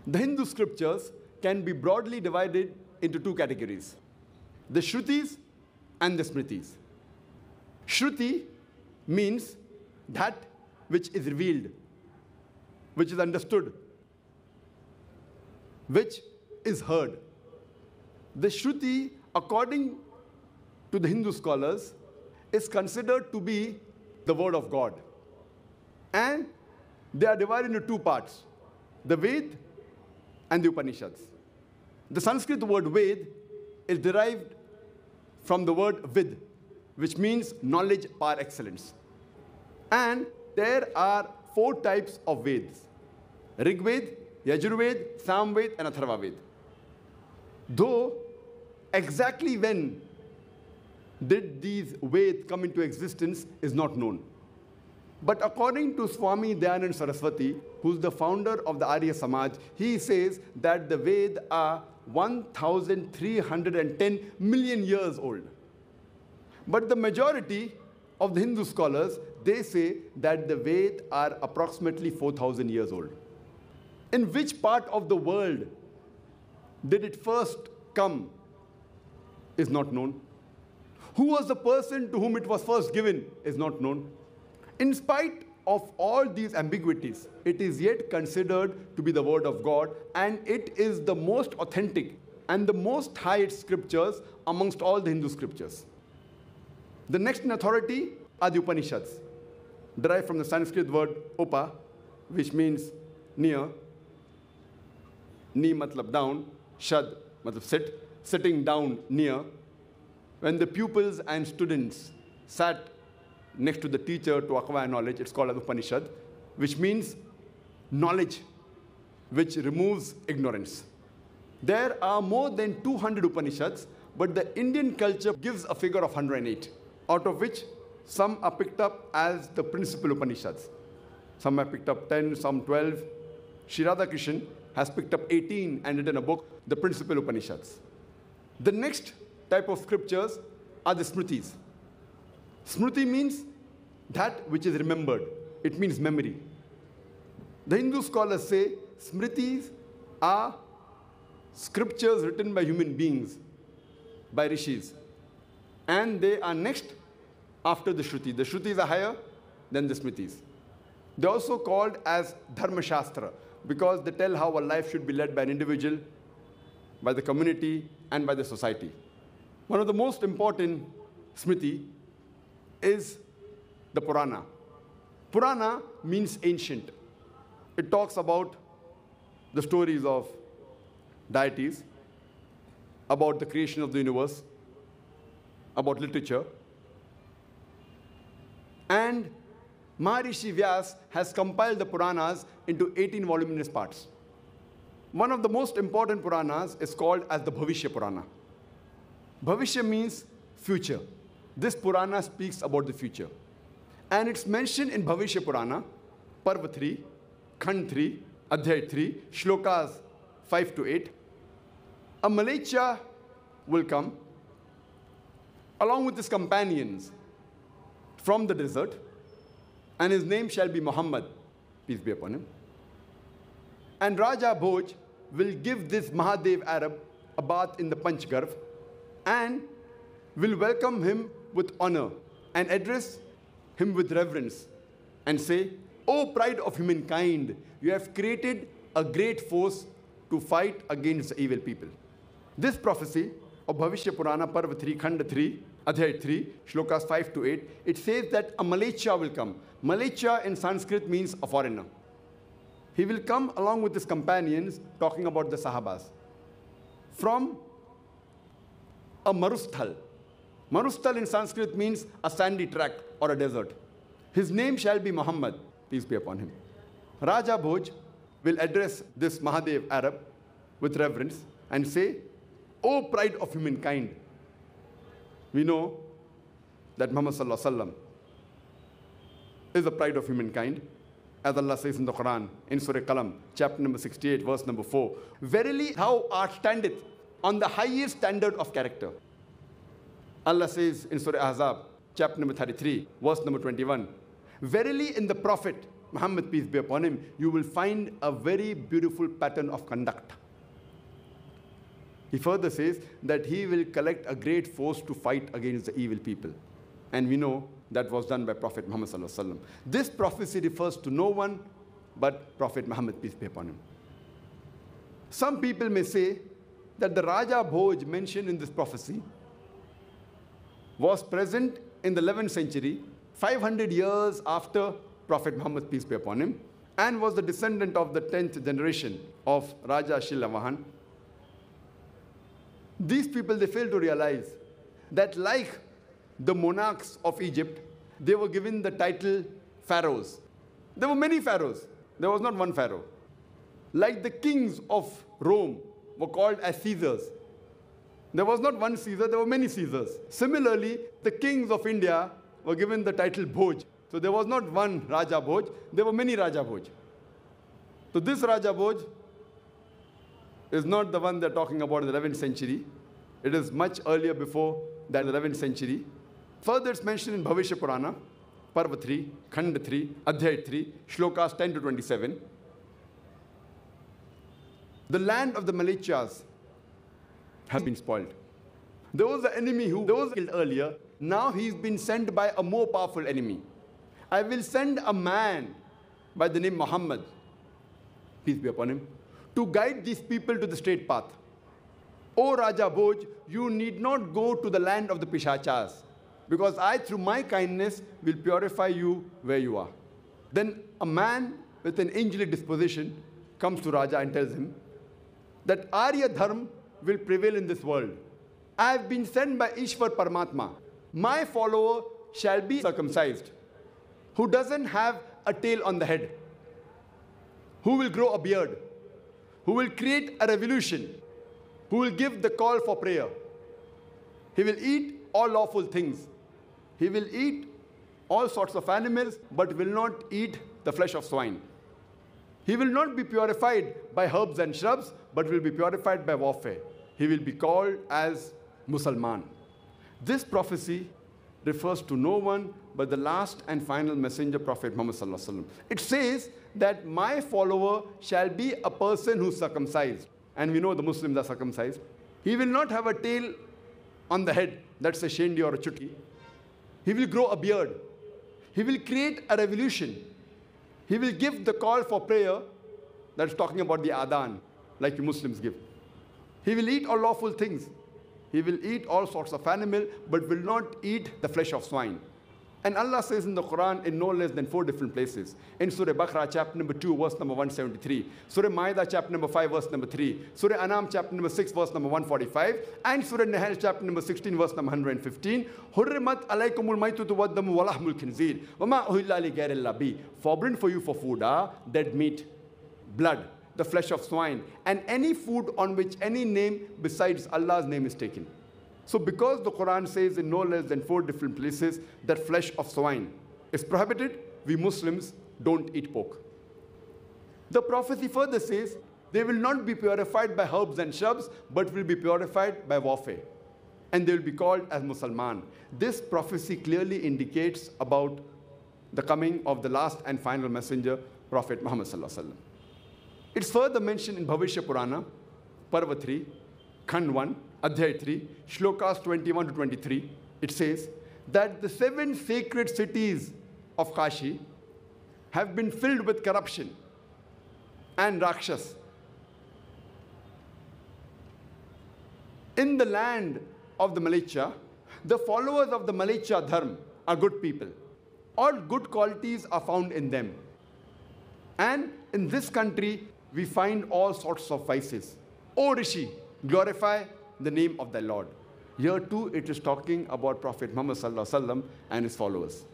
The Hindu scriptures can be broadly divided into two categories: the Shrutis and the Smritis. Shruti means that which is revealed, which is understood, which is heard. The Shruti, according to the Hindu scholars, is considered to be the word of God. And they are divided into two parts: the Ved and the Upanishads. The Sanskrit word Ved is derived from the word Vid, which means knowledge par excellence. And there are 4 types of Veds: Rig Ved, Yajurved, Samved, and Atharva Ved. Though exactly when did these Veds come into existence is not known. But according to Swami Dayanand Saraswati, who's the founder of the Arya Samaj, he says that the Veds are 1,310 million years old. But the majority of the Hindu scholars, they say that the Veds are approximately 4,000 years old. In which part of the world did it first come is not known. Who was the person to whom it was first given is not known. In spite of all these ambiguities, it is yet considered to be the word of God, and it is the most authentic and the most highest scriptures amongst all the Hindu scriptures. The next in authority are the Upanishads, derived from the Sanskrit word upa, which means near. Ni matlab down, shad matlab sit, sitting down near. When the pupils and students sat next to the teacher to acquire knowledge, it's called as Upanishad, which means knowledge, which removes ignorance. There are more than 200 Upanishads, but the Indian culture gives a figure of 108, out of which some are picked up as the principal Upanishads. Some have picked up 10, some 12. Sri Radhakrishnan has picked up 18 and written a book, the principal Upanishads. The next type of scriptures are the Smritis. Smriti means that which is remembered. It means memory. The Hindu scholars say Smritis are scriptures written by human beings, by rishis. And they are next after the Shruti. The Shrutis are higher than the Smritis. They're also called as Dharma Shastra because they tell how a life should be led by an individual, by the community, and by the society. One of the most important Smriti is the Purana. Purana means ancient. It talks about the stories of deities, about the creation of the universe, about literature. And Maharishi Vyas has compiled the Puranas into 18 voluminous parts. One of the most important Puranas is called as the Bhavishya Purana. Bhavishya means future. This Purana speaks about the future. And it's mentioned in Bhavishya Purana, Parva 3, Khand 3, Adhyay 3, Shlokas 5 to 8. A Malecha will come along with his companions from the desert, and his name shall be Muhammad, peace be upon him. And Raja Bhoj will give this Mahadev Arab a bath in the Panchgarh and will welcome him with honor and address him with reverence and say, "O pride of humankind, you have created a great force to fight against the evil people." This prophecy of Bhavishya Purana, Parva 3, Khand 3, Adhyay 3, Shlokas 5 to 8, it says that a Malecha will come. Malecha in Sanskrit means a foreigner. He will come along with his companions, talking about the Sahabas, from a Marusthal. Marusthal in Sanskrit means a sandy tract or a desert. His name shall be Muhammad, peace be upon him. Raja Bhoj will address this Mahadev Arab with reverence and say, "O pride of humankind." We know that Muhammad Sallallahu Alaihi Wasallam is the pride of humankind, as Allah says in the Quran, in Surah Qalam, chapter number 68, verse number 4. "Verily, thou art standeth on the highest standard of character." Allah says in Surah Ahzab, chapter number 33, verse number 21, "Verily in the Prophet Muhammad, peace be upon him, you will find a very beautiful pattern of conduct. He further says that he will collect a great force to fight against the evil people. And we know that was done by Prophet Muhammad sallallahu alaihi wasallam. This prophecy refers to no one but Prophet Muhammad, peace be upon him. Some people may say that the Raja Bhoj mentioned in this prophecy was present in the 11th century, 500 years after Prophet Muhammad, peace be upon him, and was the descendant of the 10th generation of Raja Shilavahan. These people, they fail to realize that like the monarchs of Egypt, they were given the title pharaohs. There were many pharaohs. There was not one pharaoh. Like the kings of Rome were called as Caesars. There was not one Caesar, there were many Caesars. Similarly, the kings of India were given the title Bhoj. So there was not one Raja Bhoj, there were many Raja Bhoj. So this Raja Bhoj is not the one they're talking about in the 11th century. It is much earlier before that 11th century. Further, it's mentioned in Bhavishya Purana, Parva 3, Khanda 3, Adhyay 3, Shlokas 10 to 27. The land of the Malechas has been spoiled. There was an enemy who was killed earlier. Now he's been sent by a more powerful enemy. I will send a man by the name Muhammad, peace be upon him, to guide these people to the straight path. O Raja Bhoj, you need not go to the land of the Pishachas, because I, through my kindness, will purify you where you are. Then a man with an angelic disposition comes to Raja and tells him that Arya Dharma will prevail in this world. I have been sent by Ishwar Paramatma. My follower shall be circumcised, who doesn't have a tail on the head, who will grow a beard, who will create a revolution, who will give the call for prayer. He will eat all lawful things. He will eat all sorts of animals, but will not eat the flesh of swine. He will not be purified by herbs and shrubs, but will be purified by warfare. He will be called as Musalman. This prophecy refers to no one but the last and final messenger, Prophet Muhammad sallallahu alaihi wasallam. It says that my follower shall be a person who's circumcised. And we know the Muslims are circumcised. He will not have a tail on the head, that's a shendi or a chutki. He will grow a beard. He will create a revolution. He will give the call for prayer, that's talking about the adhan, like you Muslims give. He will eat all lawful things. He will eat all sorts of animal, but will not eat the flesh of swine. And Allah says in the Quran in no less than 4 different places. In Surah Baqarah, chapter number 2, verse number 173. Surah Ma'idah, chapter number 5, verse number 3. Surah Anam, chapter number 6, verse number 145. And Surah Nahl, chapter number 16, verse number 115. Hurrimat alaykumul maytutu waddamu walahmul khinzir. Wama uhilla li ghayril bi. Forbidden for you for food are dead meat, blood, the flesh of swine, and any food on which any name besides Allah's name is taken. So because the Quran says in no less than 4 different places that flesh of swine is prohibited, we Muslims don't eat pork. The prophecy further says they will not be purified by herbs and shrubs, but will be purified by warfare. And they will be called as Musalman. This prophecy clearly indicates about the coming of the last and final messenger, Prophet Muhammad sallallahu alaihi wasallam. It's further mentioned in Bhavishya Purana, Parva 3, Khand 1, Adhyay 3, Shlokas 21 to 23. It says that the 7 sacred cities of Kashi have been filled with corruption and Rakshas. In the land of the Malecha, the followers of the Malecha Dharma are good people. All good qualities are found in them. And in this country, we find all sorts of vices. O Rishi, glorify the name of thy Lord. Here too, it is talking about Prophet Muhammad sallallahu alaihi wasallam and his followers.